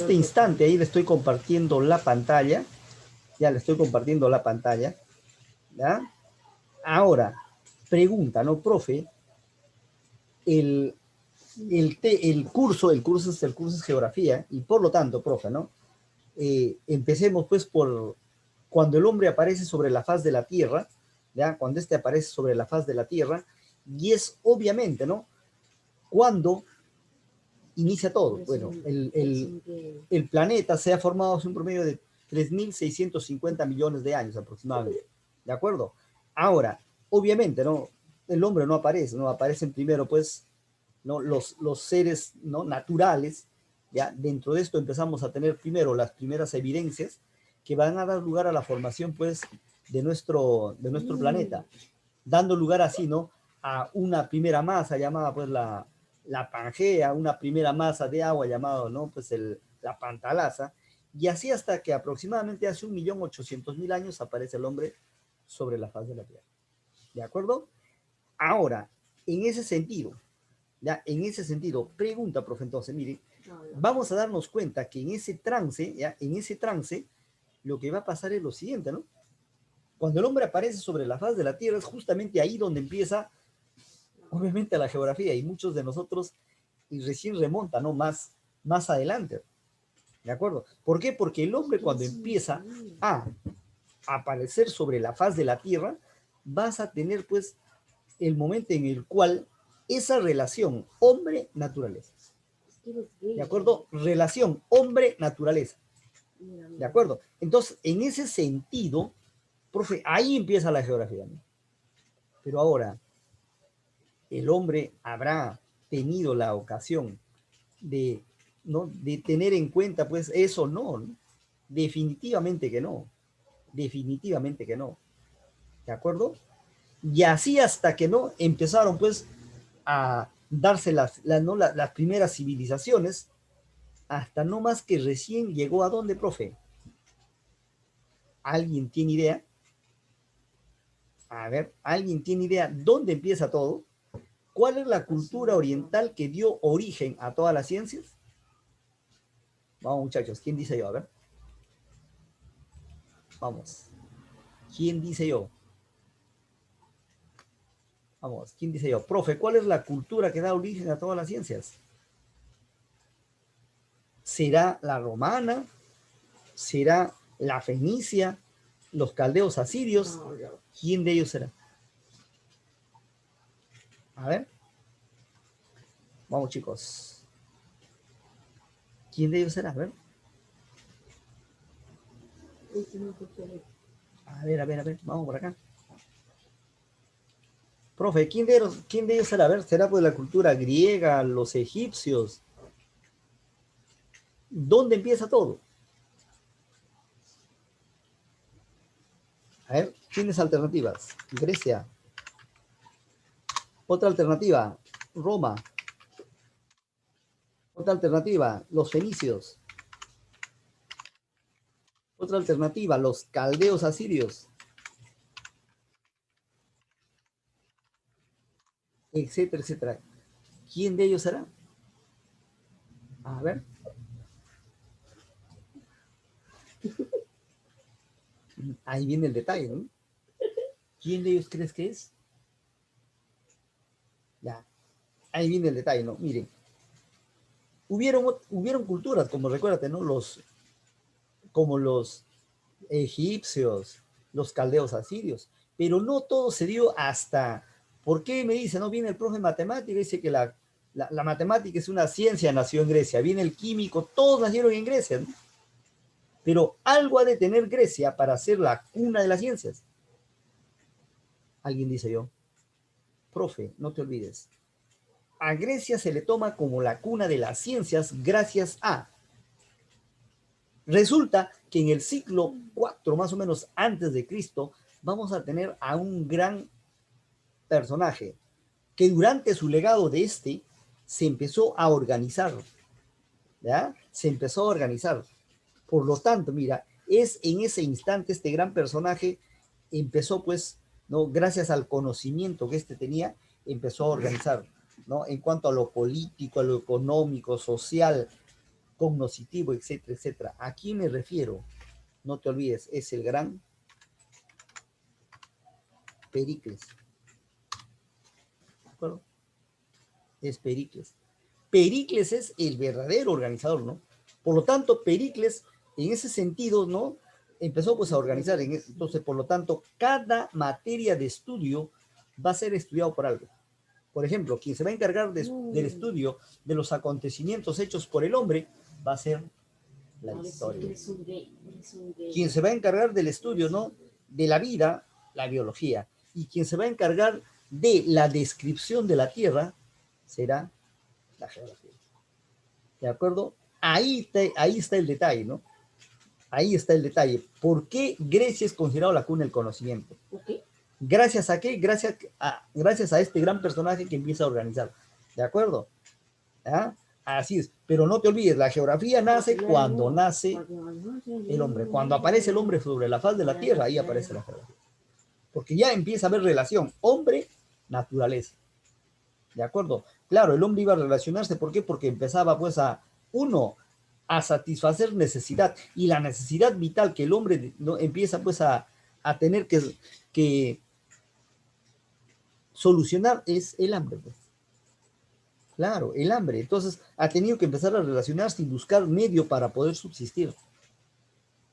este instante, ahí le estoy compartiendo la pantalla, ya le estoy compartiendo la pantalla, ¿ya? Ahora, pregunta, ¿no, profe? El, el curso es geografía, y por lo tanto, profe, ¿no? Empecemos pues por cuando el hombre aparece sobre la faz de la tierra, ¿ya? Cuando este aparece sobre la faz de la tierra, y es obviamente, ¿no? Cuando inicia todo. Bueno, el planeta se ha formado hace un promedio de 3.650 millones de años aproximadamente, ¿de acuerdo? Ahora, obviamente, ¿no? El hombre no aparece, ¿no? Aparecen primero, pues, ¿no? Los seres, ¿no? Naturales, ¿ya? Dentro de esto empezamos a tener primero las primeras evidencias que van a dar lugar a la formación, pues, de nuestro planeta, dando lugar así, ¿no? A una primera masa llamada, pues, la Pangea, una primera masa de agua llamada, ¿no? Pues, la Pantalaza, y así hasta que aproximadamente hace 1.800.000 años aparece el hombre sobre la faz de la Tierra. ¿De acuerdo? Ahora, en ese sentido, ya, en ese sentido, pregunta, profe, entonces, mire, vamos a darnos cuenta que en ese trance, ya, en ese trance, lo que va a pasar es lo siguiente, ¿no? Cuando el hombre aparece sobre la faz de la Tierra, es justamente ahí donde empieza, obviamente, la geografía, y muchos de nosotros y recién remonta, ¿no? Más adelante, ¿de acuerdo? ¿Por qué? Porque el hombre cuando empieza a aparecer sobre la faz de la Tierra, vas a tener, pues, el momento en el cual esa relación hombre-naturaleza, ¿de acuerdo? Relación hombre-naturaleza, ¿de acuerdo? Entonces, en ese sentido, profe, ahí empieza la geografía, ¿no? Pero ahora, el hombre habrá tenido la ocasión de, ¿no? de tener en cuenta, pues, eso, no, ¿no? Definitivamente que no, definitivamente que no, ¿de acuerdo? Y así hasta que no empezaron, pues, a darse ¿no? las primeras civilizaciones, hasta no más que recién llegó a dónde, profe. ¿Alguien tiene idea? A ver, ¿alguien tiene idea dónde empieza todo? ¿Cuál es la cultura oriental que dio origen a todas las ciencias? Vamos, muchachos, ¿quién dice yo? A ver. Vamos. ¿Quién dice yo? Vamos, ¿quién dice yo? Profe, ¿cuál es la cultura que da origen a todas las ciencias? ¿Será la romana? ¿Será la fenicia? ¿Los caldeos asirios? ¿Quién de ellos será? A ver. Vamos, chicos. ¿Quién de ellos será? A ver. A ver. Vamos por acá. Profe, ¿quién de ellos será? A ver, ¿será pues la cultura griega, los egipcios? ¿Dónde empieza todo? A ver, ¿tienes alternativas? Grecia. Otra alternativa, Roma. Otra alternativa, los fenicios. Otra alternativa, los caldeos asirios. Etcétera, etcétera. ¿Quién de ellos será? A ver. Ahí viene el detalle, ¿no? ¿Quién de ellos crees que es? Ya. Ahí viene el detalle, ¿no? Miren. Hubieron culturas, como recuérdate, ¿no? Como los egipcios, los caldeos asirios, pero no todo se dio hasta, ¿por qué me dice? No viene el profe de matemática, dice que la matemática es una ciencia, nació en Grecia, viene el químico, todos nacieron en Grecia, ¿no? Pero algo ha de tener Grecia para ser la cuna de las ciencias. Alguien dice yo, profe, no te olvides, a Grecia se le toma como la cuna de las ciencias gracias a. Resulta que en el siglo IV, más o menos antes de Cristo, vamos a tener a un gran personaje que durante su legado de se empezó a organizar, ¿ya? Se empezó a organizar. Por lo tanto, mira, es en ese instante este gran personaje empezó, pues, ¿no? Gracias al conocimiento que tenía, empezó a organizar, ¿no? En cuanto a lo político, a lo económico, social, cognoscitivo, etcétera, etcétera. ¿A quién me refiero? No te olvides, es el gran Pericles. ¿De acuerdo? Es Pericles. Pericles es el verdadero organizador, ¿no? Por lo tanto, Pericles, en ese sentido, ¿no? Empezó pues a organizar. Entonces, por lo tanto, cada materia de estudio va a ser estudiado por algo. Por ejemplo, quien se va a encargar del estudio de los acontecimientos hechos por el hombre va a ser la historia. Quien se va a encargar del estudio, ¿no? De la vida, la biología. Y quien se va a encargar de la descripción de la Tierra será la geografía. ¿De acuerdo? Ahí está el detalle, ¿no? Ahí está el detalle. ¿Por qué Grecia es considerado la cuna del conocimiento? Okay. ¿Gracias a qué? Gracias a este gran personaje que empieza a organizar. ¿De acuerdo? ¿Ah? Así es. Pero no te olvides, la geografía nace cuando nace el hombre. Cuando aparece el hombre sobre la faz de la tierra, ahí aparece la geografía. Porque ya empieza a haber relación hombre-naturaleza. ¿De acuerdo? Claro, el hombre iba a relacionarse, ¿por qué? Porque empezaba pues a satisfacer necesidad, y la necesidad vital que el hombre no empieza pues a tener que solucionar es el hambre, pues. Claro, el hambre. Entonces ha tenido que empezar a relacionarse y buscar medio para poder subsistir.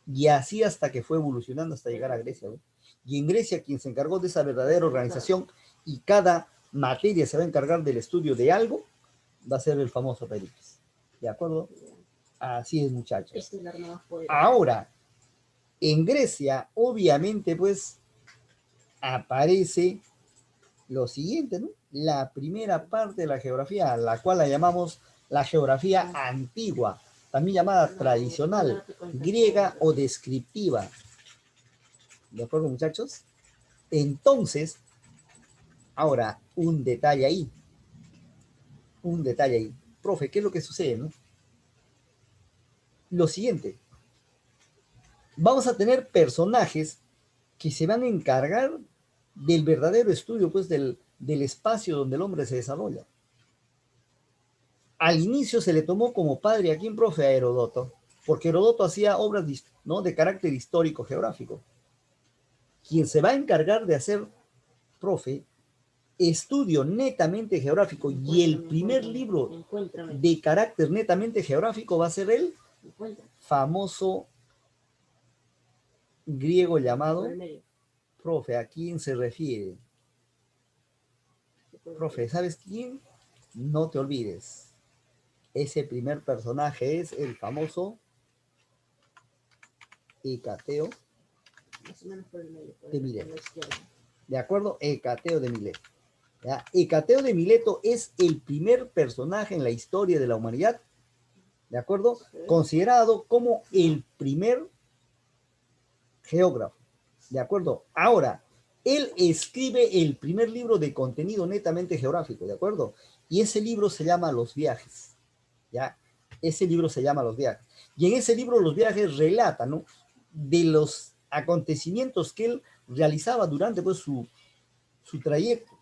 Y así hasta que fue evolucionando hasta llegar a Grecia, ¿no? Y en Grecia quien se encargó de esa verdadera organización, y cada materia se va a encargar del estudio de algo, va a ser el famoso Pericles. ¿De acuerdo? Así es, muchachos. Ahora, en Grecia, obviamente, pues, aparece lo siguiente, ¿no? La primera parte de la geografía, la cual la llamamos la geografía antigua, también llamada tradicional, griega o descriptiva. ¿De acuerdo, muchachos? Entonces, ahora, un detalle ahí. Un detalle ahí. Profe, ¿qué es lo que sucede, no? Lo siguiente. Vamos a tener personajes que se van a encargar del verdadero estudio, pues, del espacio donde el hombre se desarrolla. Al inicio se le tomó como padre a quién, profe, a Herodoto, porque Herodoto hacía obras, ¿no?, de carácter histórico geográfico. Quien se va a encargar de hacer, profe, estudio netamente geográfico, y el primer libro de carácter netamente geográfico va a ser el famoso griego llamado, profe, ¿a quién se refiere? Profe, ¿sabes quién? No te olvides. Ese primer personaje es el famoso Hecateo de Mileto. ¿De acuerdo? Hecateo de Mileto. ¿Ya? Hecateo de Mileto es el primer personaje en la historia de la humanidad, ¿de acuerdo? Considerado como el primer geógrafo, ¿de acuerdo? Ahora, él escribe el primer libro de contenido netamente geográfico, ¿de acuerdo? Y ese libro se llama Los Viajes, ¿ya? Ese libro se llama Los Viajes. Y en ese libro Los Viajes relata, ¿no?, de los acontecimientos que él realizaba durante, pues, su trayecto.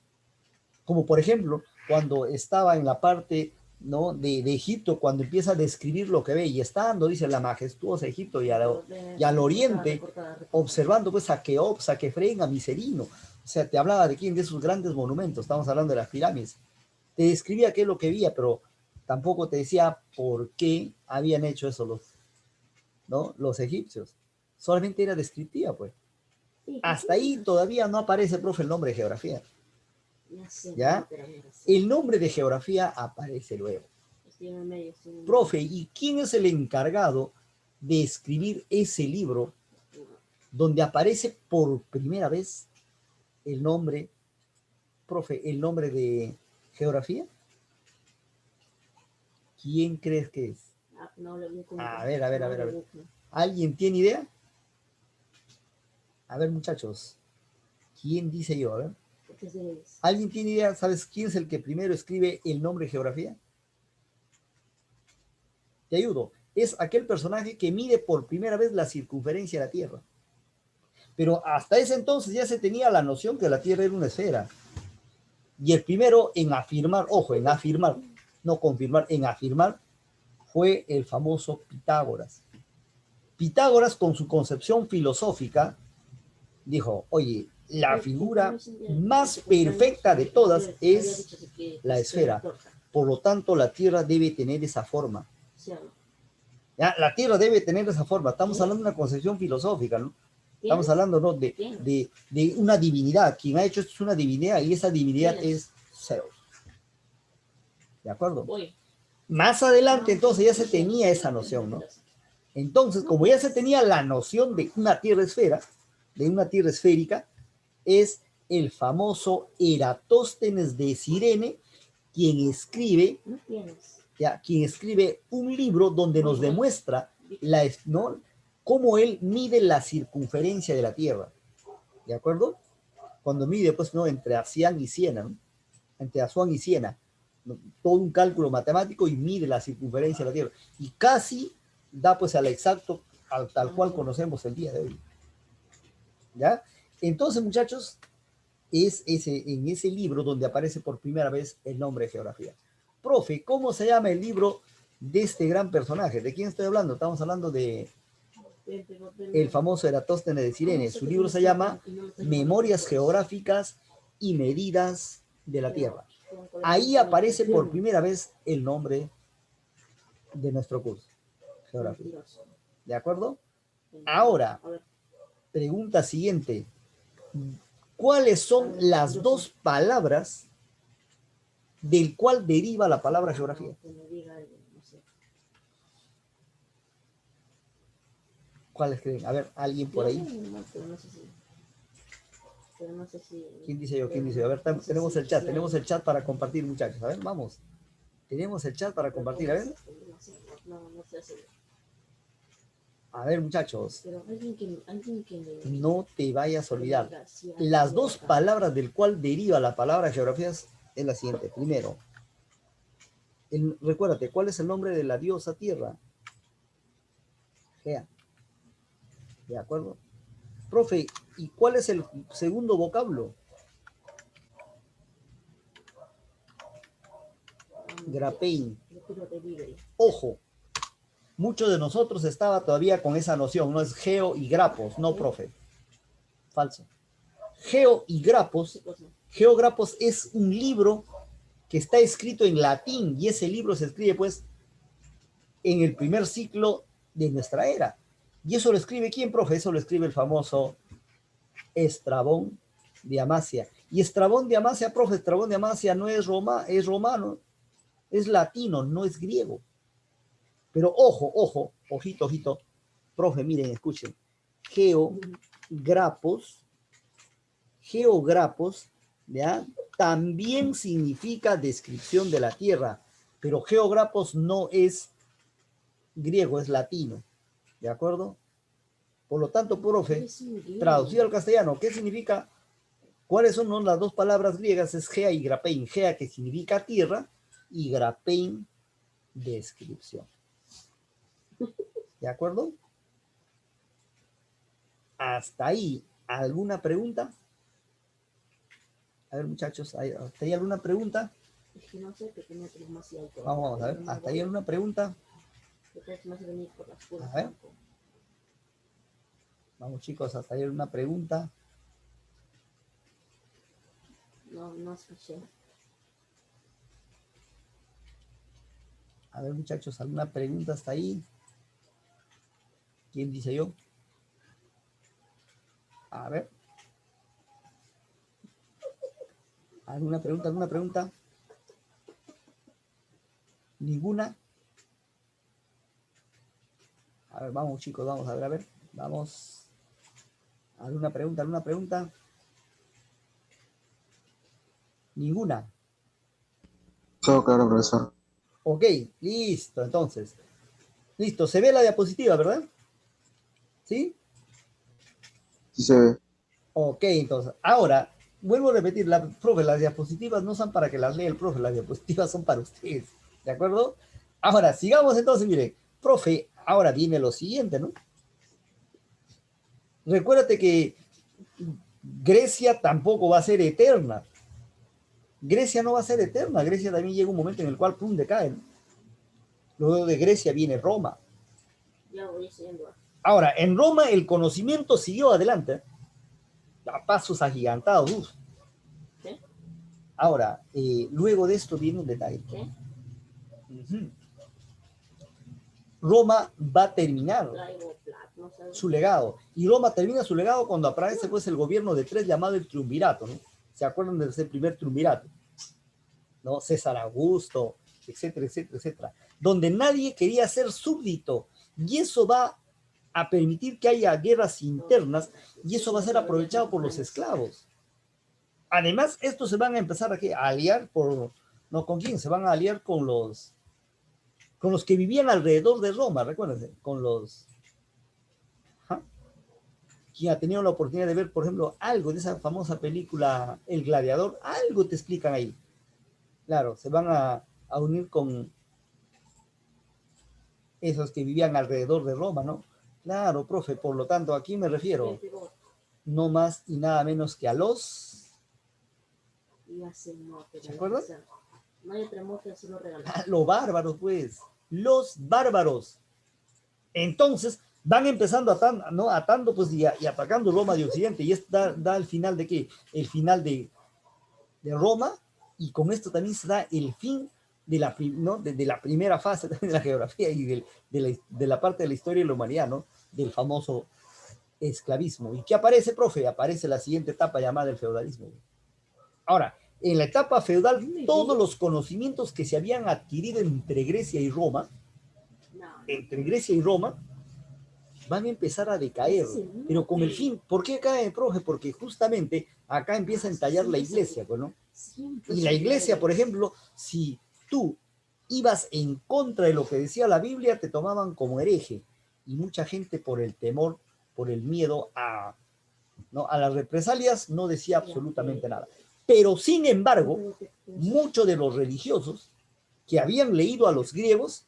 Como por ejemplo, cuando estaba en la parte, ¿no?, de Egipto, cuando empieza a describir lo que ve, y estando, dice, la majestuosa Egipto, y al oriente, observando pues a Keops, a Kefren, a Micerino. O sea, te hablaba de quién, de esos grandes monumentos, estamos hablando de las pirámides. Te describía qué es lo que veía, pero tampoco te decía por qué habían hecho eso los egipcios. Solamente era descriptiva, pues. Hasta ahí todavía no aparece, profe, el nombre de geografía. ¿Ya? El nombre de geografía aparece luego. Profe, ¿y quién es el encargado de escribir ese libro donde aparece por primera vez el nombre, profe, el nombre de geografía? ¿Quién crees que es? A ver. ¿Alguien tiene idea? A ver, muchachos. ¿Quién dice yo? A ver. ¿Alguien tiene idea? ¿Sabes quién es el que primero escribe el nombre de geografía? Te ayudo. Es aquel personaje que mide por primera vez la circunferencia de la Tierra. Pero hasta ese entonces ya se tenía la noción que la Tierra era una esfera. Y el primero en afirmar, ojo, en afirmar, no confirmar, en afirmar, fue el famoso Pitágoras. Pitágoras, con su concepción filosófica, dijo, oye, la figura más perfecta de todas es la esfera. Por lo tanto, la Tierra debe tener esa forma. ¿Ya? La Tierra debe tener esa forma. Estamos hablando de una concepción filosófica, ¿no? Estamos hablando, ¿no?, de una divinidad. Quien ha hecho esto es una divinidad y esa divinidad es Zeus. ¿De acuerdo? Más adelante, entonces, ya se tenía esa noción, ¿no? Entonces, como ya se tenía la noción de una Tierra esfera, de una Tierra esférica, es el famoso Eratóstenes de Cirene quien escribe un libro donde nos demuestra ¿no?, cómo él mide la circunferencia de la Tierra. ¿De acuerdo? Cuando mide, pues, ¿no?, entre Asuán y Siena, ¿no? Entre Asuán y Siena, ¿no?, todo un cálculo matemático y mide la circunferencia de la Tierra. Y casi da, pues, al exacto, tal cual conocemos el día de hoy. ¿Ya? Entonces, muchachos, es en ese libro donde aparece por primera vez el nombre de geografía. Profe, ¿cómo se llama el libro de este gran personaje? ¿De quién estoy hablando? Estamos hablando de el famoso Eratóstenes de Cirene. Su libro se llama Memorias Geográficas y Medidas de la Tierra. Ahí aparece por primera vez el nombre de nuestro curso, geografía. ¿De acuerdo? Ahora, pregunta siguiente. ¿Cuáles son las dos palabras del cual deriva la palabra geografía? ¿Cuáles creen? A ver, ¿alguien por ahí? ¿Quién dice yo? ¿Quién dice yo? A ver, tenemos el chat para compartir, muchachos. A ver, vamos. Tenemos el chat para compartir, a ver. A ver, muchachos. No te vayas a olvidar. Las dos palabras del cual deriva la palabra geografía es la siguiente. Primero, recuérdate, ¿cuál es el nombre de la diosa Tierra? Gea. ¿De acuerdo? Profe, ¿y cuál es el segundo vocablo? Grapein. Ojo, muchos de nosotros estaba todavía con esa noción, no es geo y grapos, no, profe. Falso. Geo y grapos, geograpos es un libro que está escrito en latín y ese libro se escribe, pues, en el primer siglo de nuestra era. ¿Y eso lo escribe quién, profe? Eso lo escribe el famoso Estrabón de Amasia. Y Estrabón de Amasia, profe, Estrabón de Amasia no es es romano, es latino, no es griego. Pero ojo, ojito, profe, miren, escuchen. Geograpos, ¿ya?, también significa descripción de la tierra, pero geograpos no es griego, es latino, ¿de acuerdo? Por lo tanto, profe, traducido al castellano, ¿qué significa? ¿Cuáles son las dos palabras griegas? Es gea y grapein. Gea, que significa tierra, y grapein, descripción. ¿De acuerdo? Hasta ahí, ¿alguna pregunta? A ver, muchachos, ¿hasta ahí alguna pregunta? Vamos a ver, ¿hasta ahí alguna pregunta? A ver. Vamos, chicos, hasta ahí alguna pregunta. No escuché. A ver, muchachos, ¿alguna pregunta hasta ahí? ¿Quién dice yo? A ver. ¿Alguna pregunta? ¿Alguna pregunta? ¿Ninguna? A ver, vamos, chicos, vamos a ver. Vamos. ¿Alguna pregunta? ¿Alguna pregunta? ¿Ninguna? Todo claro, profesor. Ok, listo, entonces. Listo, se ve la diapositiva, ¿verdad? ¿Sí? Sí se ve. Ok, entonces, ahora, vuelvo a repetir, profe, las diapositivas no son para que las lea el profe, las diapositivas son para ustedes, ¿de acuerdo? Ahora, sigamos entonces, mire, profe, ahora viene lo siguiente, ¿no? Recuérdate que Grecia tampoco va a ser eterna. Grecia no va a ser eterna, Grecia también llega un momento en el cual, ¡pum!, decae, ¿no? Luego de Grecia viene Roma. Ya voy siguiendo. Ahora, en Roma el conocimiento siguió adelante a pasos agigantados. Uf. ¿Qué? Ahora, luego de esto viene un detalle. ¿Qué? Ujú. Roma va a terminar Traigo plata, no sé. su legado. Y Roma termina su legado cuando aparece pues el gobierno de tres llamado el triunvirato, ¿no? ¿Se acuerdan de ese primer triunvirato? ¿No? César Augusto, etcétera, etcétera, etcétera. Donde nadie quería ser súbdito. Y eso va a permitir que haya guerras internas y eso va a ser aprovechado por los esclavos. Además, estos se van a empezar a aliar ¿no? ¿Con quién? Se van a aliar con los que vivían alrededor de Roma, recuérdense, con los... ¿Ah? Quien ha tenido la oportunidad de ver, por ejemplo, algo de esa famosa película El Gladiador, algo te explican ahí. Claro, se van a unir con esos que vivían alrededor de Roma, ¿no? Claro, profe, por lo tanto, aquí me refiero no más y nada menos que a los... ¿Se acuerdan? No hay otra moto, se lo regaló. Los bárbaros, pues. Los bárbaros. Entonces, van empezando ¿no? Atando pues, y atacando Roma de Occidente. Y esto da el final de ¿qué? El final de Roma. Y con esto también se da el fin de la, ¿no? de la primera fase también de la geografía y de la parte de la historia de la humanidad, ¿no? Del famoso esclavismo. ¿Y qué aparece, profe? Aparece la siguiente etapa llamada el feudalismo. Ahora, en la etapa feudal, todos los conocimientos que se habían adquirido entre Grecia y Roma, van a empezar a decaer, pero con el fin. ¿Por qué cae, profe? Porque justamente acá empieza a entallar la iglesia, ¿no? Y la iglesia, por ejemplo, si tú ibas en contra de lo que decía la Biblia, te tomaban como hereje. Y mucha gente por el temor, por el miedo ¿no? a las represalias, no decía absolutamente nada. Pero, sin embargo, muchos de los religiosos que habían leído a los griegos,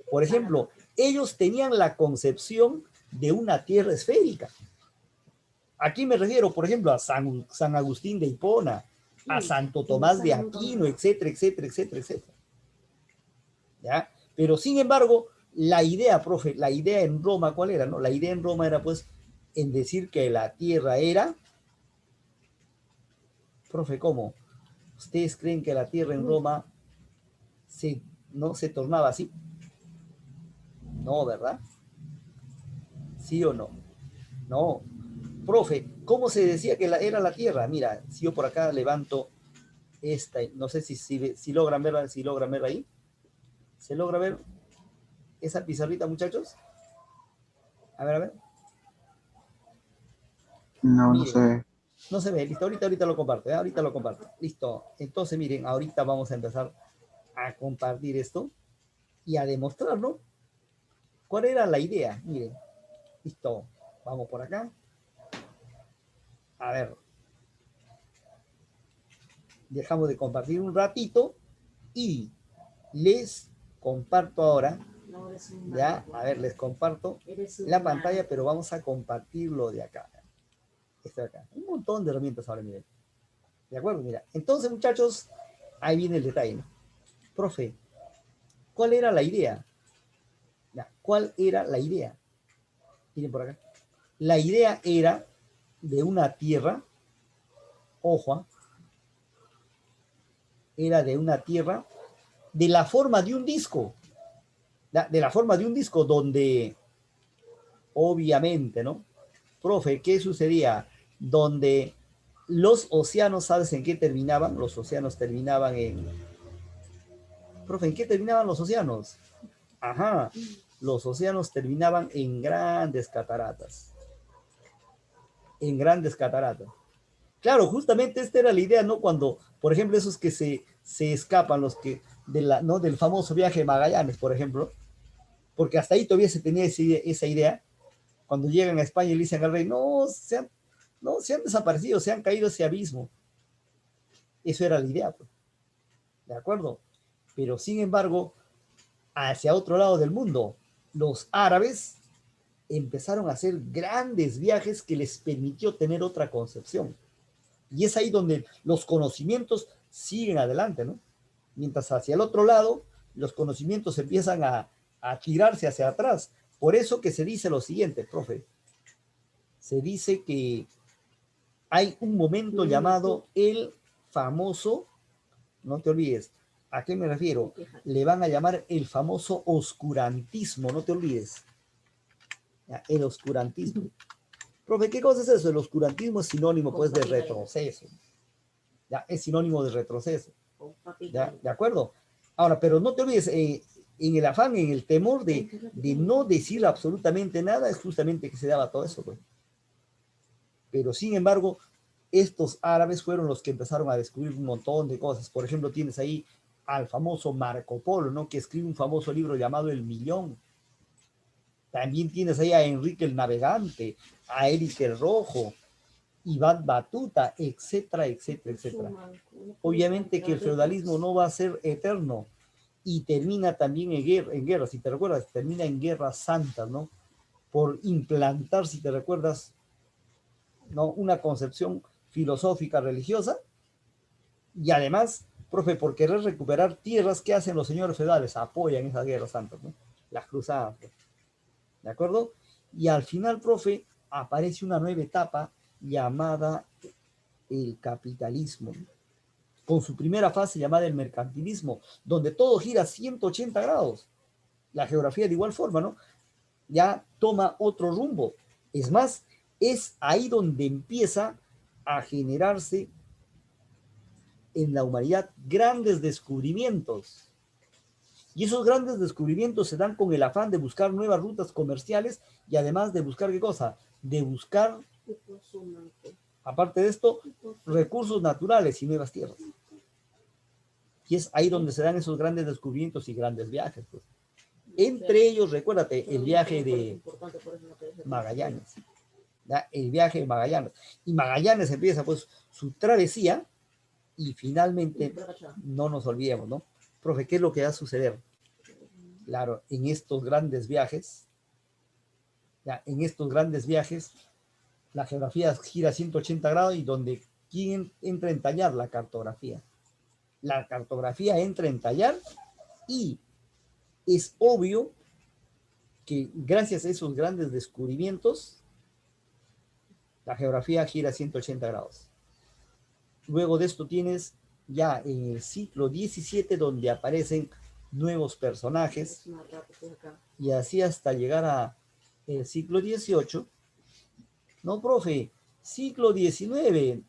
por ejemplo, ellos tenían la concepción de una tierra esférica. Aquí me refiero, por ejemplo, a San Agustín de Hipona, a Santo Tomás de Aquino, etcétera, etcétera, etcétera, etcétera. ¿Ya? Pero, sin embargo, la idea, profe, la idea en Roma, ¿cuál era? No? La idea en Roma era, pues, en decir que la tierra era... Profe, ¿cómo? ¿Ustedes creen que la tierra en Roma no se tornaba así? No, ¿verdad? ¿Sí o no? No. Profe, ¿cómo se decía que era la tierra? Mira, si yo por acá levanto esta, no sé si logran verla, ahí. ¿Se logra ver esa pizarrita, muchachos? A ver, a ver. No, Miren, no sé. no se ve, listo, ahorita lo comparto, ahorita lo comparto. Listo. Entonces, miren, ahorita vamos a empezar a compartir esto y a demostrarlo. ¿Cuál era la idea? Miren, listo, vamos por acá. A ver, dejamos de compartir un ratito y les comparto ahora, ya, a ver, les comparto la pantalla, pero vamos a compartirlo de acá. Esto de acá. Un montón de herramientas ahora, miren. ¿De acuerdo? Mira, entonces, muchachos, ahí viene el detalle, ¿no? Profe, ¿cuál era la idea? Ya, ¿cuál era la idea? Miren por acá. La idea era de una tierra, ojo, era de una tierra de la forma de un disco, de la forma de un disco donde, obviamente, ¿no? Profe, ¿qué sucedía? Donde los océanos, ¿sabes en qué terminaban? Los océanos terminaban en... Profe, ¿en qué terminaban los océanos? Ajá, los océanos terminaban en grandes cataratas. En grandes cataratas. Claro, justamente esta era la idea, ¿no? Cuando, por ejemplo, esos que se escapan, los que, ¿no? Del famoso viaje de Magallanes, por ejemplo, porque hasta ahí todavía se tenía esa idea, cuando llegan a España y le dicen al rey, no, se han desaparecido, se han caído a ese abismo. Eso era la idea, pues. ¿De acuerdo? Pero, sin embargo, hacia otro lado del mundo, los árabes empezaron a hacer grandes viajes que les permitió tener otra concepción. Y es ahí donde los conocimientos siguen adelante, ¿no? Mientras hacia el otro lado, los conocimientos empiezan a a tirarse hacia atrás. Por eso que se dice lo siguiente, profe. Se dice que hay un momento llamado el famoso, no te olvides, ¿a qué me refiero? Le van a llamar el famoso oscurantismo, no te olvides. Ya, el oscurantismo. Profe, ¿qué cosa es eso? El oscurantismo es sinónimo, pues, de retroceso. Ya, es sinónimo de retroceso. ¿Ya? ¿De acuerdo? Ahora, pero no te olvides, en el afán, en el temor de no decir absolutamente nada, es justamente que se daba todo eso, pues. Pero, sin embargo, estos árabes fueron los que empezaron a descubrir un montón de cosas. Por ejemplo, tienes ahí al famoso Marco Polo, ¿no? Que escribe un famoso libro llamado El Millón. También tienes ahí a Enrique el Navegante, a Eric el Rojo, Iván Batuta, etcétera, etcétera, etcétera. Obviamente que el feudalismo no va a ser eterno y termina también en guerra, si te recuerdas, termina en guerras santas, ¿no? Por implantar, si te recuerdas, ¿no? Una concepción filosófica religiosa y además, profe, por querer recuperar tierras que hacen los señores feudales, apoyan esas guerras santas, ¿no? Las cruzadas, pues. ¿De acuerdo? Y al final, profe, aparece una nueva etapa llamada el capitalismo, con su primera fase llamada el mercantilismo, donde todo gira a 180 grados. La geografía de igual forma, ¿no? Ya toma otro rumbo. Es más, es ahí donde empieza a generarse en la humanidad grandes descubrimientos. Y esos grandes descubrimientos se dan con el afán de buscar nuevas rutas comerciales y además de buscar ¿qué cosa? De buscar, aparte de esto, recursos naturales y nuevas tierras. Y es ahí donde se dan esos grandes descubrimientos y grandes viajes. Pues. Entre ellos, recuérdate, el viaje de Magallanes. ¿Ya? El viaje de Magallanes. Y Magallanes empieza pues su travesía y finalmente, no nos olvidemos, ¿no? Profe, ¿qué es lo que va a suceder? Claro, en estos grandes viajes, ya, en estos grandes viajes, la geografía gira 180 grados y donde ¿quién entra en tallar? La cartografía. La cartografía entra en tallar y es obvio que gracias a esos grandes descubrimientos, la geografía gira 180 grados. Luego de esto tienes ya en el siglo XVII donde aparecen nuevos personajes y así hasta llegar a el siglo XVIII. No, profe, siglo XIX.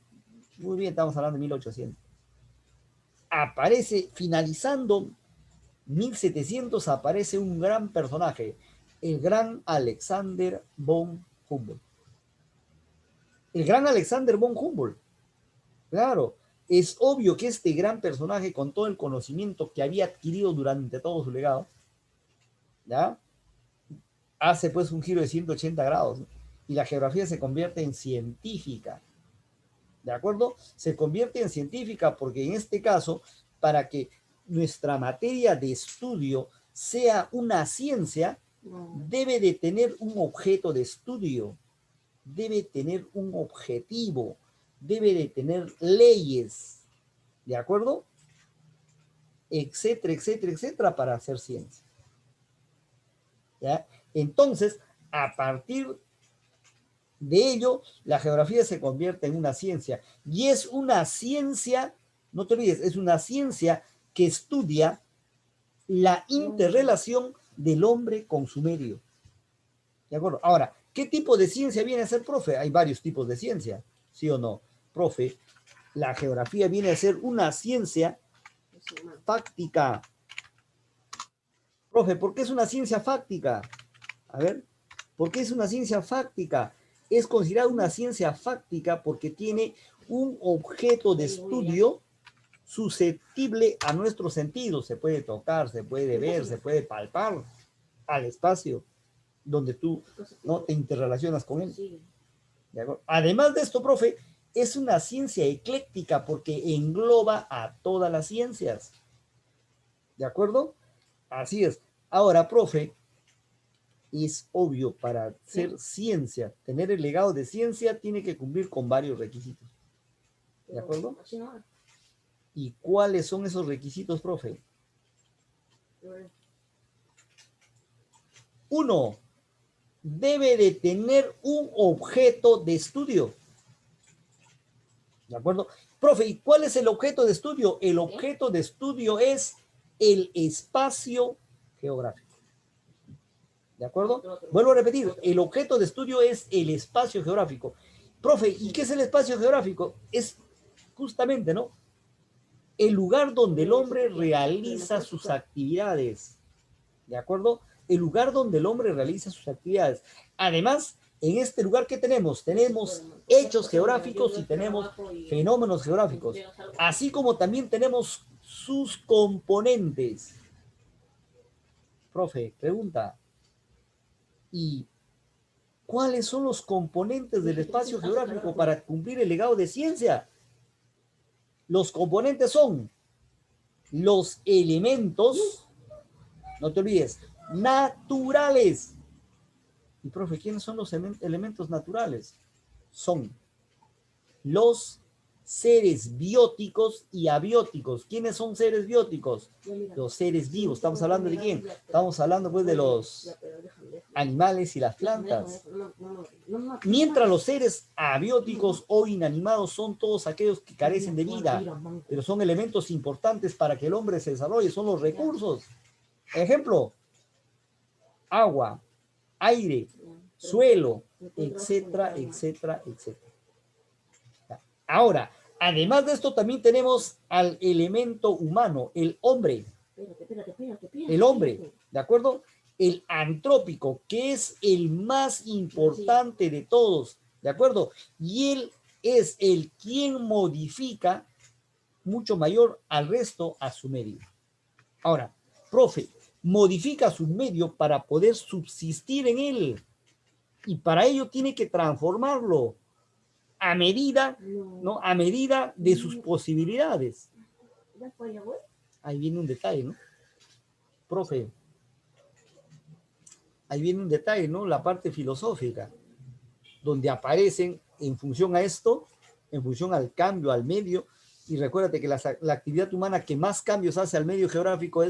Muy bien, estamos hablando de 1800. Aparece, finalizando 1700, aparece un gran personaje, el gran Alexander von Humboldt. El gran Alexander von Humboldt. Claro, es obvio que este gran personaje, con todo el conocimiento que había adquirido durante todo su legado, ¿ya? Hace pues un giro de 180 grados, ¿no? Y la geografía se convierte en científica. ¿De acuerdo? Se convierte en científica porque en este caso, para que nuestra materia de estudio sea una ciencia, debe de tener un objeto de estudio, debe tener un objetivo, debe de tener leyes, ¿de acuerdo? Etcétera, etcétera, etcétera, para hacer ciencia. ¿Ya? Entonces, a partir de ello, la geografía se convierte en una ciencia. Y es una ciencia, no te olvides, es una ciencia que estudia la interrelación del hombre con su medio. ¿De acuerdo? Ahora, ¿qué tipo de ciencia viene a ser, profe? Hay varios tipos de ciencia, ¿sí o no? Profe, la geografía viene a ser una ciencia fáctica. Profe, ¿por qué es una ciencia fáctica? A ver, ¿por qué es una ciencia fáctica? Es considerada una ciencia fáctica porque tiene un objeto de estudio susceptible a nuestros sentidos. Se puede tocar, se puede ver, se puede palpar al espacio donde tú no te interrelacionas con él. ¿De acuerdo? Además de esto, profe, es una ciencia ecléctica porque engloba a todas las ciencias. ¿De acuerdo? Así es. Ahora, profe, es obvio, para ser ciencia, tener el legado de ciencia, tiene que cumplir con varios requisitos. ¿De acuerdo? ¿Y cuáles son esos requisitos, profe? Uno, debe de tener un objeto de estudio. ¿De acuerdo? Profe, ¿y cuál es el objeto de estudio? El objeto de estudio es el espacio geográfico. ¿De acuerdo? Vuelvo a repetir, el objeto de estudio es el espacio geográfico. Profe, ¿y qué es el espacio geográfico? Es justamente, ¿no? El lugar donde el hombre realiza sus actividades. ¿De acuerdo? El lugar donde el hombre realiza sus actividades. Además, en este lugar, ¿qué tenemos? Tenemos hechos geográficos y tenemos fenómenos geográficos, así como también tenemos sus componentes. Profe, pregunta, ¿y cuáles son los componentes del espacio geográfico para cumplir el legado de ciencia? Los componentes son los elementos, no te olvides, naturales. Y profe, ¿quiénes son los elementos naturales? Son los seres bióticos y abióticos. ¿Quiénes son seres bióticos? Los seres vivos. ¿Estamos hablando de quién? Estamos hablando pues de los animales y las plantas. Mientras los seres abióticos o inanimados son todos aquellos que carecen de vida, pero son elementos importantes para que el hombre se desarrolle, son los recursos. Ejemplo, agua, aire, suelo, etcétera, etcétera, etcétera. Ahora, además de esto también tenemos al elemento humano, el hombre. El hombre, ¿de acuerdo? El antrópico, que es el más importante de todos, ¿de acuerdo? Y él es el quien modifica mucho mayor al resto a su medio. Ahora, profe, modifica su medio para poder subsistir en él. Y para ello tiene que transformarlo a medida, ¿no? A medida de sus posibilidades. Ahí viene un detalle, ¿no? Profe, ahí viene un detalle, ¿no? La parte filosófica, donde aparecen en función a esto, en función al cambio, al medio, y recuérdate que la actividad humana que más cambios hace al medio geográfico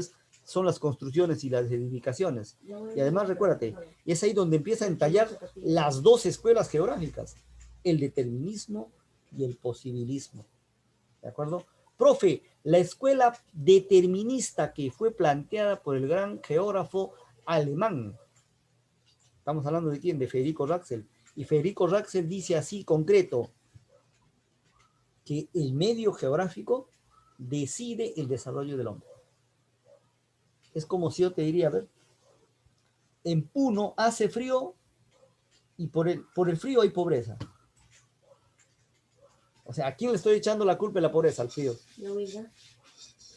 son las construcciones y las edificaciones. Y además recuérdate, es ahí donde empieza a entallar las dos escuelas geográficas, el determinismo y el posibilismo. ¿De acuerdo? Profe, la escuela determinista que fue planteada por el gran geógrafo alemán, estamos hablando de quién, de Federico Raxel, y Federico Raxel dice así concreto, que el medio geográfico decide el desarrollo del hombre. Es como si yo te diría, a ver, en Puno hace frío y por el frío hay pobreza. O sea, ¿a quién le estoy echando la culpa de la pobreza? Al frío.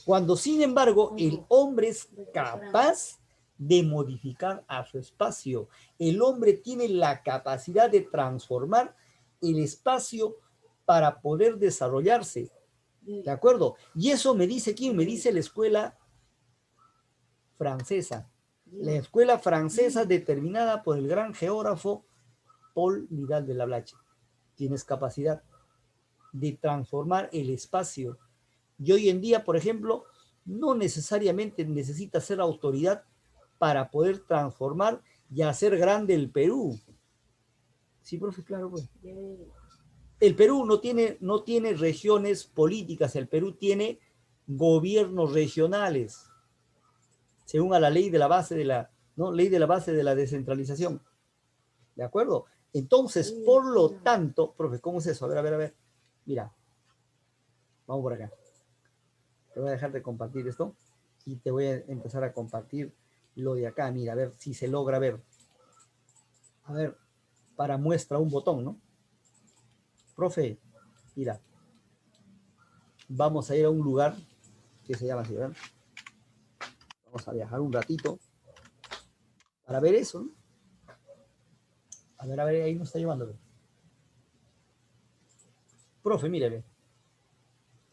Cuando, sin embargo, el hombre es capaz de modificar a su espacio. El hombre tiene la capacidad de transformar el espacio para poder desarrollarse. ¿De acuerdo? Y eso me dice quién, me dice la escuela francesa. La escuela francesa determinada por el gran geógrafo Paul Vidal de Lablache. Tienes capacidad de transformar el espacio. Y hoy en día, por ejemplo, no necesariamente necesita ser autoridad para poder transformar y hacer grande el Perú. Sí, profe, claro, pues. El Perú no tiene regiones políticas, el Perú tiene gobiernos regionales, según a la ley de la base de la, ¿no? Ley de la base de la descentralización. ¿De acuerdo? Entonces, por lo tanto, profe, ¿cómo es eso? A ver. Mira, vamos por acá. Te voy a dejar de compartir esto y te voy a empezar a compartir lo de acá. Mira, a ver si se logra ver. A ver, para muestra un botón, ¿no? Profe, mira, vamos a ir a un lugar que se llama así, ¿verdad? Vamos a viajar un ratito para ver eso, ¿no? A ver, ahí nos está llevando. Profe, míreme.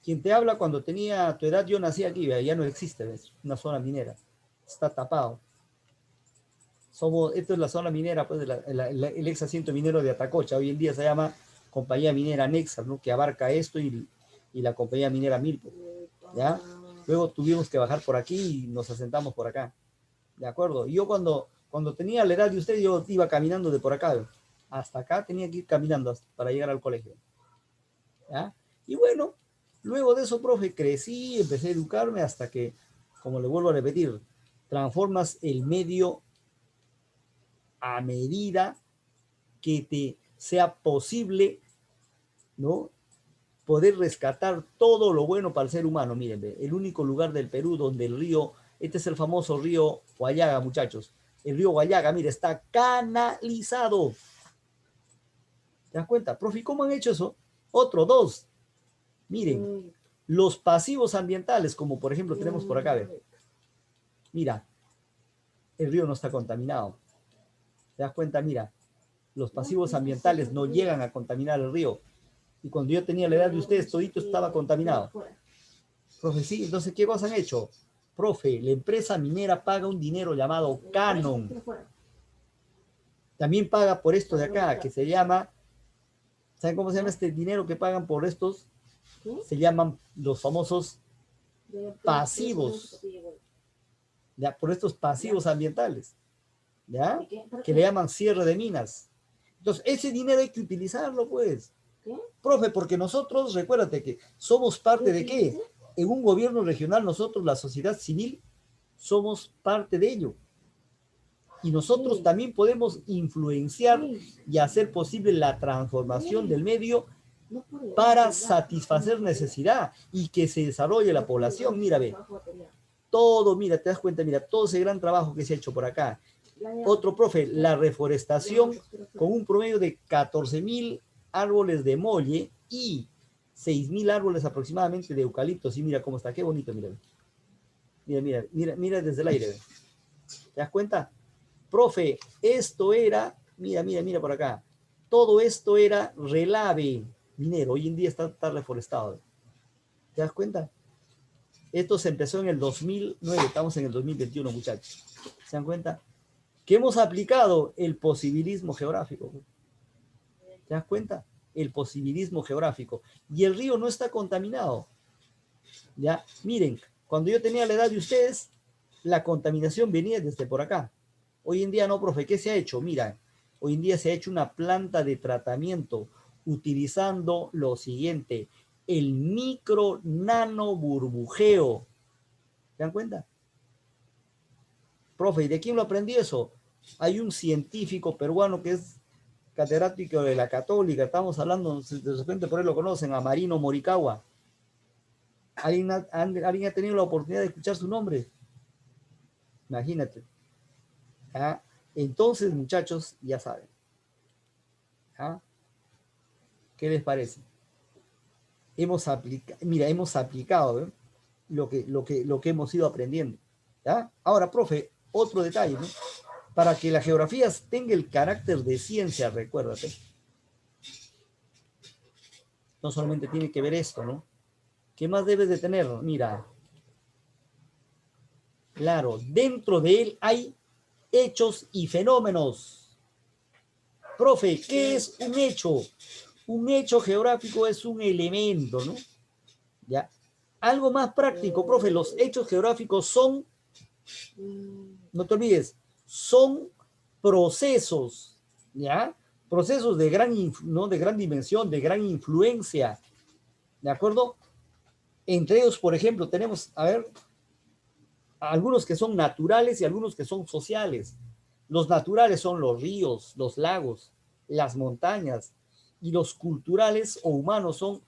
Quien te habla cuando tenía tu edad, yo nací aquí, ya no existe, ¿ves? Una zona minera. Está tapado. Esto es la zona minera, pues, el ex asiento minero de Atacocha. Hoy en día se llama Compañía Minera Nexar, ¿no? Que abarca esto y la Compañía Minera Milpo, ¿ya? Luego tuvimos que bajar por aquí y nos asentamos por acá, ¿de acuerdo? Y yo cuando Cuando tenía la edad de usted, yo iba caminando de por acá, ¿ve? Hasta acá tenía que ir caminando para llegar al colegio. ¿Ya? Y bueno, luego de eso, profe, crecí, empecé a educarme hasta que, como le vuelvo a repetir, transformas el medio a medida que te sea posible, ¿no? Poder rescatar todo lo bueno para el ser humano. Miren, el único lugar del Perú donde el río, este es el famoso río Huallaga, muchachos. El río Huallaga, mire, está canalizado. ¿Te das cuenta? Profe, ¿cómo han hecho eso? Otro, dos. Miren, los pasivos ambientales, como por ejemplo tenemos por acá, ¿ve? Mira, el río no está contaminado. ¿Te das cuenta? Mira, los pasivos ambientales no llegan a contaminar el río. Y cuando yo tenía la edad de ustedes, todito estaba contaminado. Profe, sí, entonces, ¿qué cosas han hecho? Profe, la empresa minera paga un dinero llamado canon. También paga por esto de acá, que se llama, ¿saben cómo se llama este dinero que pagan por estos? Se llaman los famosos pasivos, ¿ya? Por estos pasivos ambientales, ¿ya? Que le llaman cierre de minas. Entonces, ese dinero hay que utilizarlo, pues. Profe, porque nosotros, recuérdate que somos parte de qué. En un gobierno regional, nosotros, la sociedad civil, somos parte de ello. Y nosotros también podemos influenciar y hacer posible la transformación del medio para satisfacer necesidad y que se desarrolle la población. Mira, ve, todo, mira, te das cuenta, mira, todo ese gran trabajo que se ha hecho por acá. Otro, profe, la reforestación con un promedio de 14.000 árboles de molle y 6.000 árboles aproximadamente de eucaliptos. Y mira cómo está, qué bonito, mira. Mira, mira, mira, mira desde el aire. ¿Te das cuenta? Profe, esto era, mira, mira, mira por acá. Todo esto era relave minero. Hoy en día está reforestado. ¿Te das cuenta? Esto se empezó en el 2009, estamos en el 2021, muchachos. ¿Se dan cuenta? Que hemos aplicado el posibilismo geográfico. ¿Te das cuenta? El posibilismo geográfico. Y el río no está contaminado. ¿Ya? Miren, cuando yo tenía la edad de ustedes, la contaminación venía desde por acá. Hoy en día no, profe. ¿Qué se ha hecho? Mira, hoy en día se ha hecho una planta de tratamiento utilizando lo siguiente, el micro nano burbujeo. ¿Se dan cuenta? Profe, ¿y de quién lo aprendí eso? Hay un científico peruano que es catedrático de la Católica, estamos hablando, de repente por ahí lo conocen, a Marino Morikawa. ¿Alguien ha tenido la oportunidad de escuchar su nombre? Imagínate. ¿Ah? Entonces, muchachos, ya saben. ¿Ah? ¿Qué les parece? Hemos aplicado, ¿eh? lo que hemos ido aprendiendo. ¿Ya? Ahora, profe, otro detalle, ¿no? Para que la geografía tenga el carácter de ciencia, recuérdate. No solamente tiene que ver esto, ¿no? ¿Qué más debes de tener? Mira, claro, dentro de él hay hechos y fenómenos. Profe, ¿qué es un hecho? Un hecho geográfico es un elemento, ¿no? ¿Ya? Algo más práctico, profe, los hechos geográficos son, no te olvides, son procesos, ¿ya? Procesos de ¿no? De gran dimensión, de gran influencia, ¿de acuerdo? Entre ellos, por ejemplo, tenemos, a ver, algunos que son naturales y algunos que son sociales. Los naturales son los ríos, los lagos, las montañas, y los culturales o humanos son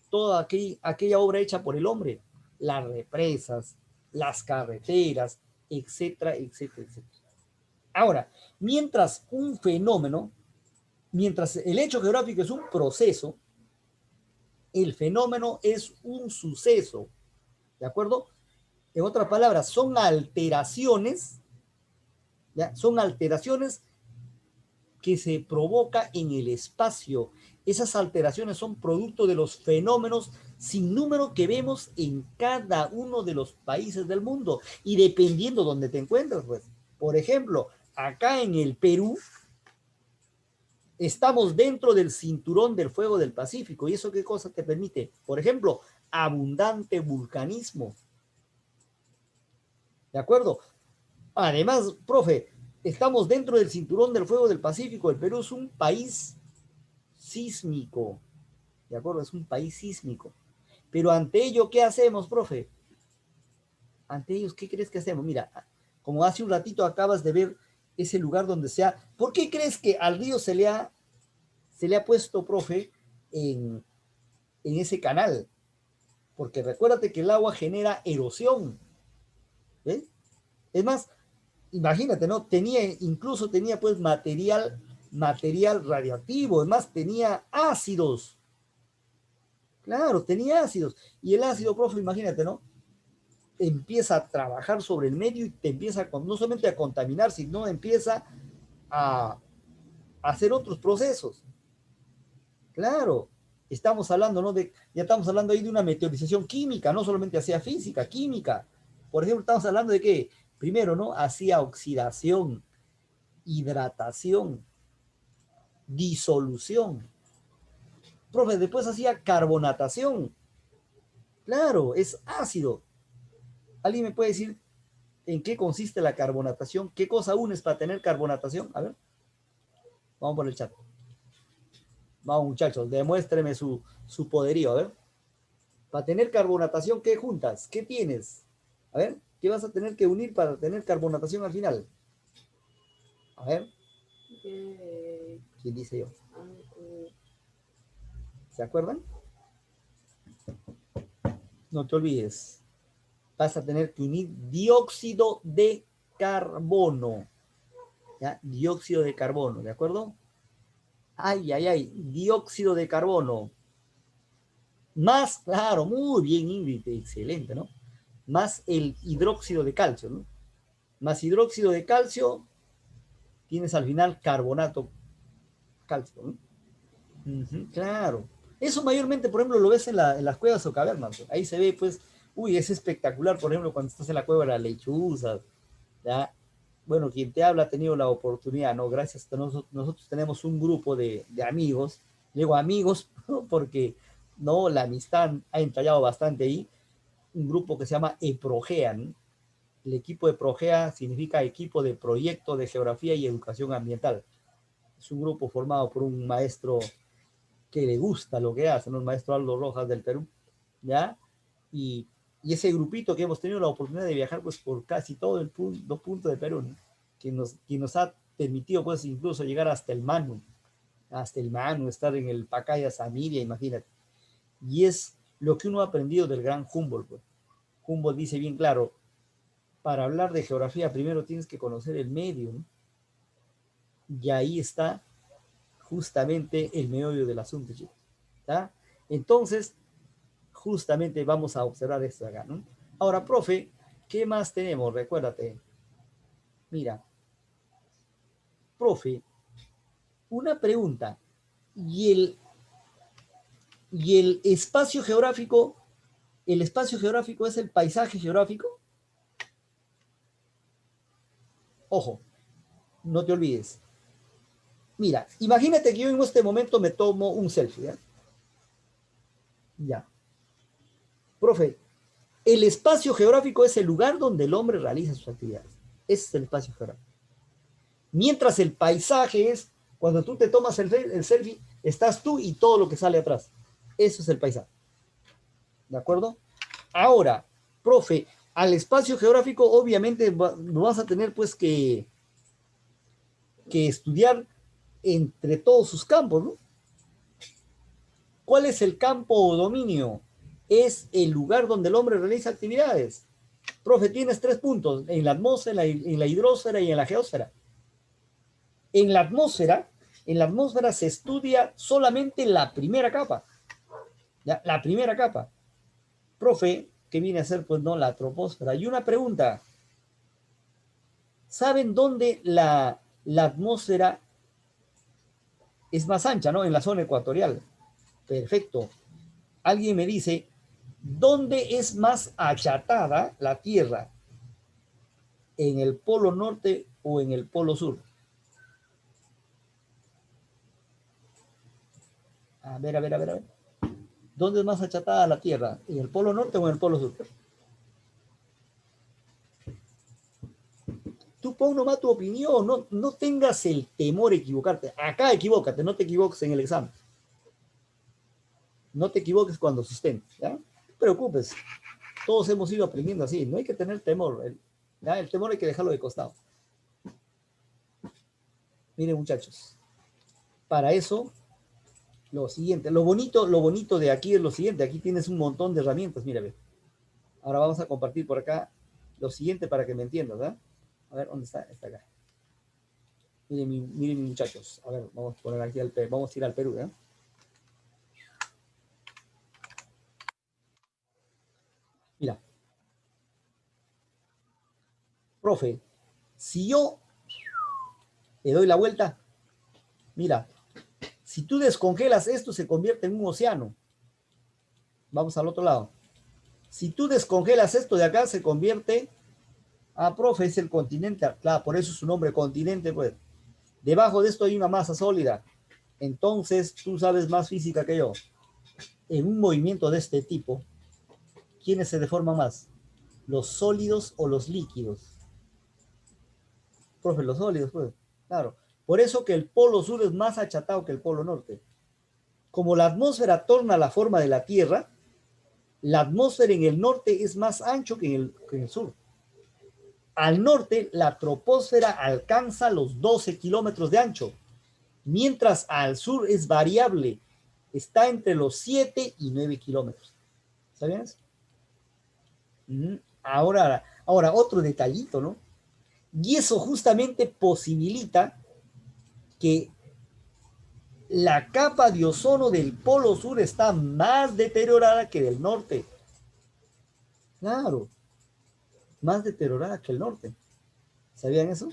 toda aquella obra hecha por el hombre, las represas, las carreteras, etcétera, etcétera, etcétera. Ahora, mientras el hecho geográfico es un proceso, el fenómeno es un suceso, ¿de acuerdo? En otras palabras, son alteraciones, ¿ya? Son alteraciones que se provoca en el espacio. Esas alteraciones son producto de los fenómenos sin número que vemos en cada uno de los países del mundo. Y dependiendo de donde te encuentres, pues. Por ejemplo, acá en el Perú, estamos dentro del cinturón del fuego del Pacífico. ¿Y eso qué cosa te permite? Por ejemplo, abundante vulcanismo. ¿De acuerdo? Además, profe, estamos dentro del cinturón del fuego del Pacífico. El Perú es un país sísmico, ¿de acuerdo? Es un país sísmico. Pero ante ello, ¿qué hacemos, profe? Ante ellos, ¿qué crees que hacemos? Mira, como hace un ratito acabas de ver ese lugar donde se ha... ¿Por qué crees que al río se le ha puesto, profe, en ese canal? Porque recuérdate que el agua genera erosión. ¿Ves? Es más, imagínate, ¿no? Incluso tenía pues material radioactivo, es más, tenía ácidos. Claro, tenía ácidos. Y el ácido, profe, imagínate, ¿no? Empieza a trabajar sobre el medio y te empieza no solamente a contaminar, sino empieza a hacer otros procesos. Claro, estamos hablando, ¿no? Ya estamos hablando ahí de una meteorización química, no solamente hacía física, química. Por ejemplo, estamos hablando de que, primero, ¿no? Hacía oxidación, hidratación, disolución. Profe, después hacía carbonatación. Claro, es ácido. ¿Alguien me puede decir en qué consiste la carbonatación? ¿Qué cosa unes para tener carbonatación? A ver, vamos por el chat. Vamos, muchachos, demuéstreme su poderío. A ver, para tener carbonatación, ¿qué juntas? ¿Qué tienes? A ver, ¿qué vas a tener que unir para tener carbonatación al final? A ver, ¿quién dice yo? ¿Se acuerdan? No te olvides. Vas a tener que unir dióxido de carbono. ¿Ya? Dióxido de carbono, ¿de acuerdo? Ay, ay, ay, dióxido de carbono. Más, claro, muy bien, Ingrid, excelente, ¿no? Más el hidróxido de calcio, ¿no? Más hidróxido de calcio, tienes al final carbonato calcio, ¿no? Claro. Eso mayormente, por ejemplo, lo ves en las cuevas o cavernas, ¿no? Ahí se ve, pues, uy, es espectacular, por ejemplo, cuando estás en la cueva de las lechuzas, ¿ya? Bueno, quien te habla ha tenido la oportunidad, ¿no? Gracias a nosotros tenemos un grupo de amigos, digo amigos, ¿no? Porque, ¿no? La amistad ha entallado bastante ahí, un grupo que se llama EPROGEA, ¿no? El equipo de EPROGEA significa Equipo de Proyecto de Geografía y Educación Ambiental. Es un grupo formado por un maestro que le gusta lo que hace, ¿no? El maestro Aldo Rojas del Perú, ¿ya? Y, y ese grupito que hemos tenido la oportunidad de viajar pues por casi todo el dos puntos de Perú, ¿no? que nos ha permitido pues incluso llegar hasta el Manu, estar en el Pacaya Samiria, imagínate. Y es lo que uno ha aprendido del gran Humboldt, pues. Humboldt dice bien claro, para hablar de geografía primero tienes que conocer el medio, ¿no? Y ahí está justamente el meollo del asunto, chicos. ¿Está? Entonces, justamente vamos a observar esto acá, ¿no? Ahora, profe, ¿qué más tenemos? Recuérdate. Mira, profe, una pregunta. ¿Y el espacio geográfico, el espacio geográfico es el paisaje geográfico? Ojo, no te olvides. Mira, imagínate que yo en este momento me tomo un selfie, ¿ya? Ya. Profe, el espacio geográfico es el lugar donde el hombre realiza sus actividades. Ese es el espacio geográfico. Mientras el paisaje es, cuando tú te tomas el selfie, estás tú y todo lo que sale atrás. Eso es el paisaje. ¿De acuerdo? Ahora, profe, al espacio geográfico obviamente lo vas a tener pues que estudiar entre todos sus campos, ¿no? ¿Cuál es el campo o dominio? Es el lugar donde el hombre realiza actividades. Profe, tienes 3 puntos, en la atmósfera, en la hidrosfera y en la geósfera. En la atmósfera se estudia solamente la primera capa. ¿Ya? La primera capa. Profe, que viene a ser, pues, no, la troposfera. Y una pregunta. ¿Saben dónde la atmósfera es más ancha, no? En la zona ecuatorial. Perfecto. Alguien me dice, ¿dónde es más achatada la Tierra? ¿En el polo norte o en el polo sur? A ver, a ver, a ver, a ver. ¿Dónde es más achatada la Tierra? ¿En el polo norte o en el polo sur? tú pon nomás tu opinión, no tengas el temor a equivocarte. Acá equivócate, no te equivoques en el examen. No te equivoques cuando sustentes, ¿ya? No te preocupes, todos hemos ido aprendiendo así, no hay que tener temor, ¿ya? El temor hay que dejarlo de costado. Miren, muchachos, para eso, lo siguiente, lo bonito de aquí es lo siguiente, aquí tienes un montón de herramientas, mira, ve. Ahora vamos a compartir por acá lo siguiente para que me entiendas, ¿verdad? A ver, ¿dónde está? Está acá. Miren, muchachos. A ver, vamos a poner aquí vamos a ir al Perú, ¿eh? Mira. Profe, si yo le doy la vuelta, mira, si tú descongelas esto, se convierte en un océano. Vamos al otro lado. Si tú descongelas esto de acá, se convierte... Ah, profe, es el continente. Claro, por eso su nombre, continente, pues. Debajo de esto hay una masa sólida. Entonces, tú sabes más física que yo. En un movimiento de este tipo, ¿quiénes se deforman más? ¿Los sólidos o los líquidos? Profe, los sólidos, pues. Claro. Por eso que el polo sur es más achatado que el polo norte. Como la atmósfera torna la forma de la Tierra, la atmósfera en el norte es más ancho que en el sur. Al norte, la troposfera alcanza los 12 kilómetros de ancho, mientras al sur es variable, está entre los 7 y 9 kilómetros. ¿Sabían eso? Ahora, otro detallito, ¿no? Y eso justamente posibilita que la capa de ozono del polo sur está más deteriorada que del norte. Claro, más deteriorada que el norte. ¿Sabían eso?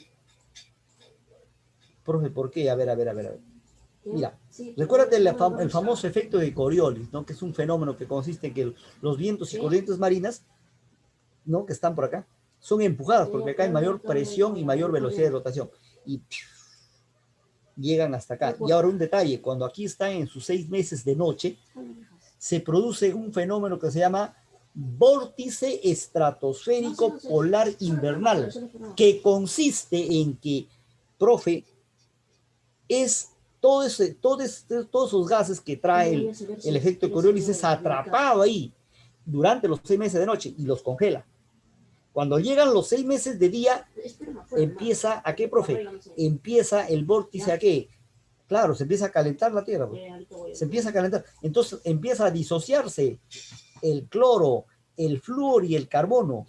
Profe, ¿por qué? A ver. Mira, recuérdate el famoso efecto de Coriolis, ¿no? Que es un fenómeno que consiste en que los vientos y corrientes marinas, ¿no? Que están por acá, son empujadas porque acá hay mayor presión y mayor velocidad de rotación. Y llegan hasta acá. Y ahora un detalle, cuando aquí está en sus 6 meses de noche, se produce un fenómeno que se llama vórtice estratosférico polar invernal, que consiste en que, profe, es todos esos gases que trae el efecto de Coriolis es atrapado ahí durante los 6 meses de noche y los congela. Cuando llegan los 6 meses de día, empieza ¿a qué, profe? Empieza el vórtice ¿a qué? Claro, se empieza a calentar la Tierra. Se empieza a calentar. Entonces empieza a disociarse el cloro, el flúor y el carbono.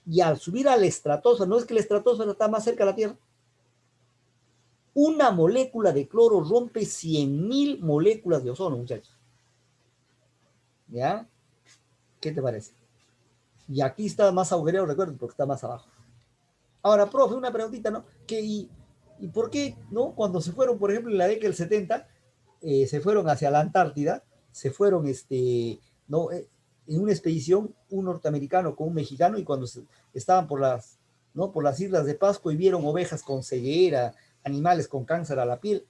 Y al subir a la estratosfera, no es que la estratosfera está más cerca de la Tierra. Una molécula de cloro rompe 100.000 moléculas de ozono, muchachos. ¿Ya? ¿Qué te parece? Y aquí está más agujereado, recuerden, porque está más abajo. Ahora, profe, una preguntita, ¿no? ¿Y por qué, no? Cuando se fueron, por ejemplo, en la década del 70, se fueron hacia la Antártida, se fueron, ¿no? En una expedición, un norteamericano con un mexicano, y cuando estaban ¿no? Por las islas de Pascua y vieron ovejas con ceguera, animales con cáncer a la piel.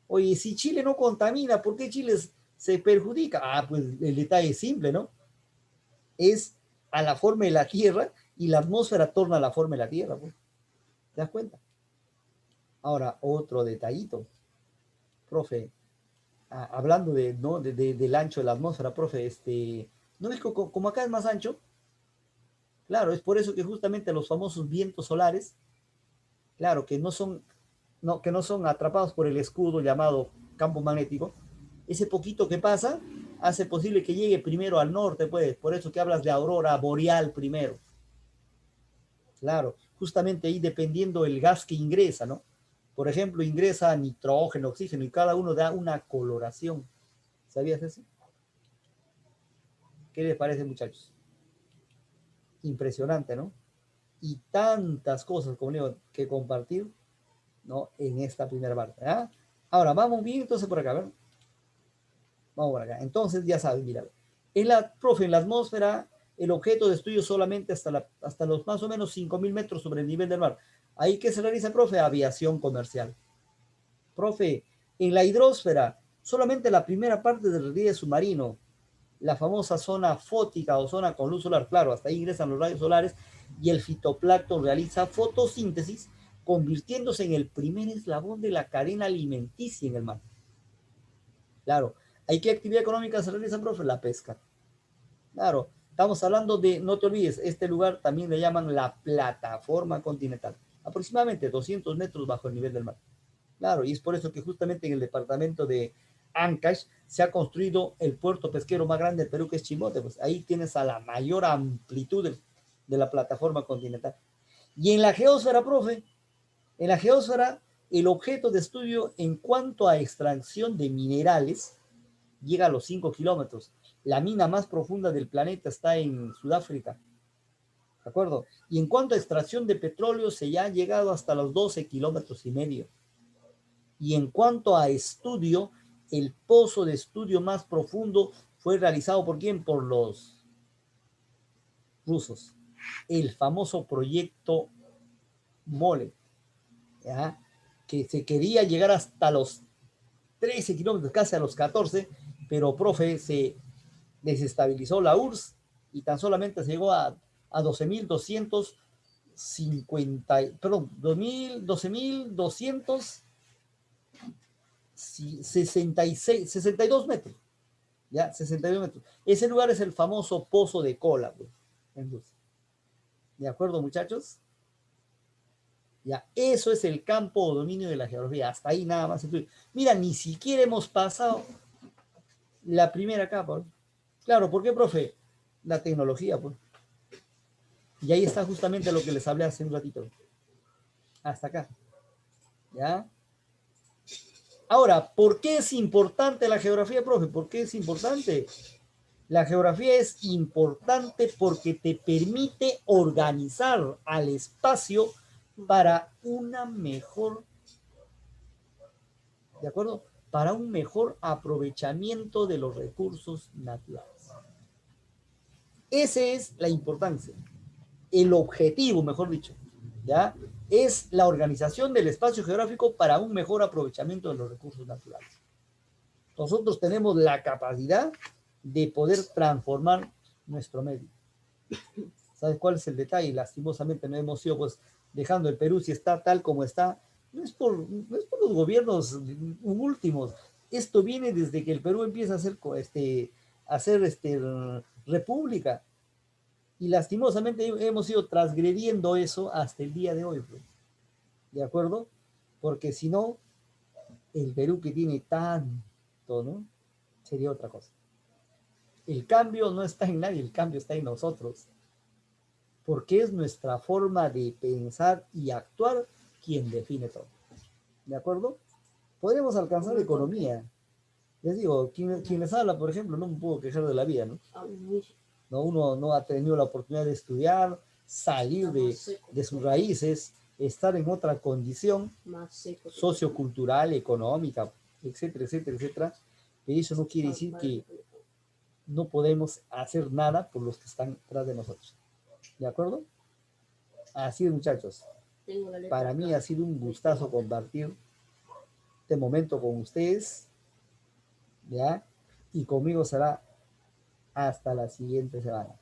Oye, si Chile no contamina, ¿por qué Chile se perjudica? Ah, pues el detalle es simple, ¿no? Es a la forma de la Tierra y la atmósfera torna a la forma de la Tierra, pues. ¿Te das cuenta? Ahora, otro detallito. Profe, hablando ¿no? del ancho de la atmósfera, profe, ¿no ves como acá es más ancho? Claro, es por eso que justamente los famosos vientos solares, claro, que no son atrapados por el escudo llamado campo magnético, ese poquito que pasa hace posible que llegue primero al norte, pues, por eso que hablas de aurora boreal primero. Claro, justamente ahí dependiendo el gas que ingresa, ¿no? Por ejemplo, ingresa nitrógeno, oxígeno y cada uno da una coloración. ¿Sabías eso? ¿Qué les parece, muchachos? Impresionante, ¿no? Y tantas cosas, como digo, que compartir, ¿no? En esta primera parte. ¿Ah? Ahora, vamos bien entonces por acá, ¿verdad? Vamos por acá. Entonces, ya saben, mira. Profe, en la atmósfera, el objeto de estudio solamente hasta los más o menos 5.000 metros sobre el nivel del mar. ¿Ahí qué se realiza, profe? Aviación comercial. Profe, en la hidrosfera, solamente la primera parte del relieve submarino, la famosa zona fótica o zona con luz solar, claro, hasta ahí ingresan los rayos solares y el fitoplancton realiza fotosíntesis convirtiéndose en el primer eslabón de la cadena alimenticia en el mar. Claro, ¿hay qué actividad económica se realiza, profe? La pesca. Claro, estamos hablando de, no te olvides, este lugar también le llaman la plataforma continental, aproximadamente 200 metros bajo el nivel del mar. Claro, y es por eso que justamente en el departamento de Ancash se ha construido el puerto pesquero más grande del Perú, que es Chimbote. Pues ahí tienes a la mayor amplitud de la plataforma continental. Y en la geósfera, profe, en la geósfera, el objeto de estudio en cuanto a extracción de minerales llega a los 5 kilómetros. La mina más profunda del planeta está en Sudáfrica, ¿de acuerdo? Y en cuanto a extracción de petróleo, se ya ha llegado hasta los 12 kilómetros y medio. Y en cuanto a estudio, el pozo de estudio más profundo fue realizado ¿por quién? Por los rusos. El famoso proyecto MOLE, ¿ya? Que se quería llegar hasta los 13 kilómetros, casi a los 14, pero, profe, se desestabilizó la URSS y tan solamente se llegó a 12.250, perdón, 12.266, 62 metros, ya, 62 metros. Ese lugar es el famoso Pozo de Kola, pues, en Rusia. ¿De acuerdo, muchachos? Ya, eso es el campo o dominio de la geografía. Hasta ahí nada más. Mira, ni siquiera hemos pasado la primera capa, ¿no? Claro, ¿por qué, profe? La tecnología, pues. Y ahí está justamente lo que les hablé hace un ratito. Hasta acá. ¿Ya? Ahora, ¿por qué es importante la geografía, profe? ¿Por qué es importante? La geografía es importante porque te permite organizar al espacio para una mejor, ¿de acuerdo? Para un mejor aprovechamiento de los recursos naturales. Esa es la importancia, el objetivo, mejor dicho, ¿ya? Es la organización del espacio geográfico para un mejor aprovechamiento de los recursos naturales. Nosotros tenemos la capacidad de poder transformar nuestro medio. ¿Sabes cuál es el detalle? Lastimosamente no hemos ido pues dejando el Perú si está tal como está. No es por los gobiernos últimos. Esto viene desde que el Perú empieza a ser república. Y lastimosamente hemos ido transgrediendo eso hasta el día de hoy, pues. ¿De acuerdo? Porque si no, el Perú que tiene tanto, ¿no? Sería otra cosa. El cambio no está en nadie, el cambio está en nosotros. Porque es nuestra forma de pensar y actuar quien define todo. ¿De acuerdo? Podremos alcanzar economía. Les digo, quien les habla, por ejemplo, no me puedo quejar de la vida, ¿no? No, uno no ha tenido la oportunidad de estudiar, salir de sus raíces, estar en otra condición sociocultural, económica, etcétera, etcétera, etcétera. Y eso no quiere decir que no podemos hacer nada por los que están detrás de nosotros. ¿De acuerdo? Así es, muchachos. Para mí ha sido un gustazo compartir este momento con ustedes, ¿ya? Y conmigo será hasta la siguiente semana.